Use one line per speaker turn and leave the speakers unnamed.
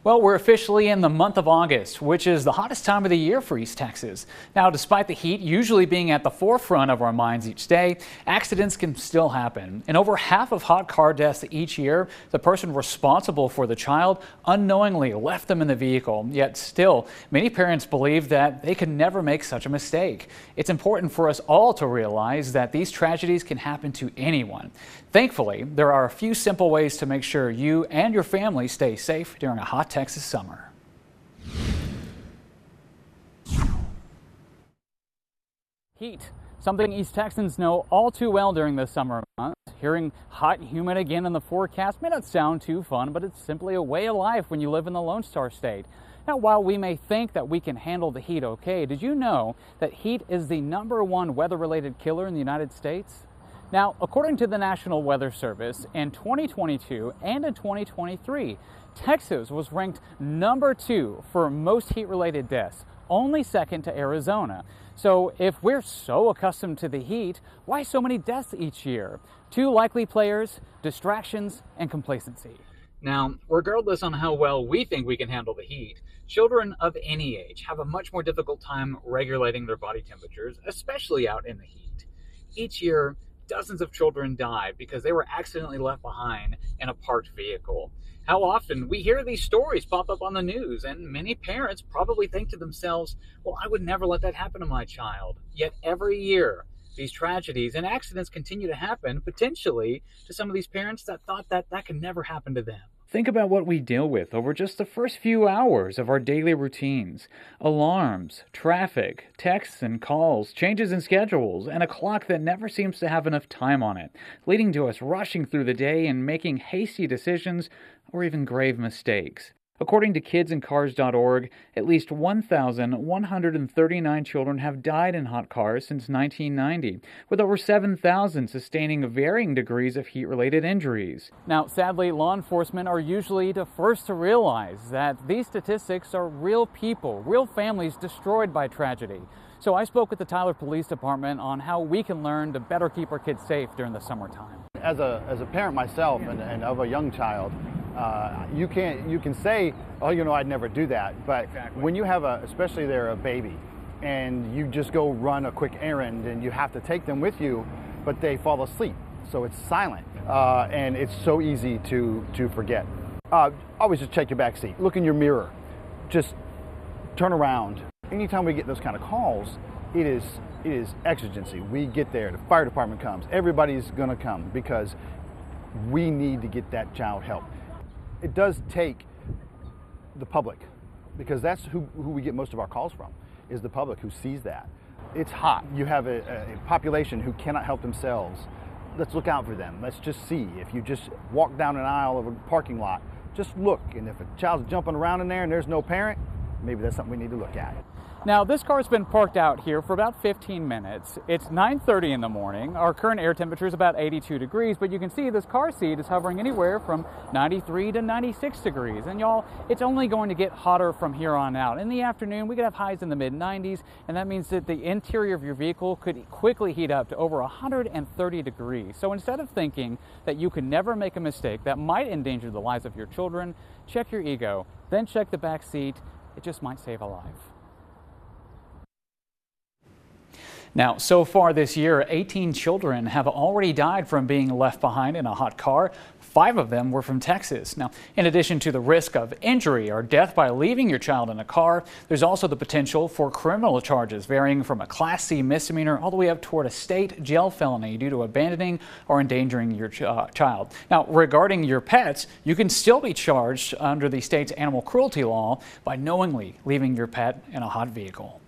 Well, we're officially in the month of August, which is the hottest time of the year for East Texas. Now, despite the heat usually being at the forefront of our minds each day, accidents can still happen. In over half of hot car deaths each year, the person responsible for the child unknowingly left them in the vehicle. Yet still, many parents believe that they could never make such a mistake. It's important for us all to realize that these tragedies can happen to anyone. Thankfully, there are a few simple ways to make sure you and your family stay safe during a hot Texas summer. Heat, something East Texans know all too well during the summer months. Hearing hot and humid again in the forecast may not sound too fun, but it's simply a way of life when you live in the Lone Star State. Now, while we may think that we can handle the heat okay, did you know that heat is the #1 weather-related killer in the United States? Now, according to the National Weather Service, in 2022 and in 2023, Texas was ranked #2 for most heat-related deaths, only second to Arizona. So if we're so accustomed to the heat, why so many deaths each year? Two likely players: distractions and complacency. Now, regardless on how well we think we can handle the heat, children of any age have a much more difficult time regulating their body temperatures, especially out in the heat. Each year, dozens of children die because they were accidentally left behind in a parked vehicle. How often we hear these stories pop up on the news, and many parents probably think to themselves, well, I would never let that happen to my child. Yet every year, these tragedies and accidents continue to happen, potentially to some of these parents that thought that that could never happen to them. Think about what we deal with over just the first few hours of our daily routines. Alarms, traffic, texts and calls, changes in schedules, and a clock that never seems to have enough time on it, leading to us rushing through the day and making hasty decisions or even grave mistakes. According to KidsInCars.org, at least 1,139 children have died in hot cars since 1990, with over 7,000 sustaining varying degrees of heat-related injuries. Now, sadly, law enforcement are usually the first to realize that these statistics are real people, real families destroyed by tragedy. So I spoke with the Tyler Police Department on how we can learn to better keep our kids safe during the summertime.
As a parent myself and of a young child, you can say, oh, I'd never do that. But exactly. When you have especially they're a baby, and you just go run a quick errand and you have to take them with you, but they fall asleep. So it's silent, and it's so easy to forget. Always just check your back seat. Look in your mirror. Just turn around. Anytime we get those kind of calls, it is exigency. We get there, the fire department comes, everybody's gonna come because we need to get that child help. It does take the public, because that's who we get most of our calls from, is the public who sees that. It's hot. You have a population who cannot help themselves. Let's look out for them. Let's just see. If you just walk down an aisle of a parking lot, just look, and if a child's jumping around in there and there's no parent, maybe that's something we need to look at.
Now, this car's been parked out here for about 15 minutes. It's 9:30 in the morning. Our current air temperature is about 82 degrees, but you can see this car seat is hovering anywhere from 93 to 96 degrees. And y'all, it's only going to get hotter from here on out. In the afternoon, we could have highs in the mid-90s, and that means that the interior of your vehicle could quickly heat up to over 130 degrees. So instead of thinking that you could never make a mistake that might endanger the lives of your children, check your ego, then check the back seat. It just might save a life. Now, so far this year, 18 children have already died from being left behind in a hot car. 5 of them were from Texas. Now, in addition to the risk of injury or death by leaving your child in a car, there's also the potential for criminal charges varying from a Class C misdemeanor all the way up toward a state jail felony due to abandoning or endangering your child. Now, regarding your pets, you can still be charged under the state's animal cruelty law by knowingly leaving your pet in a hot vehicle.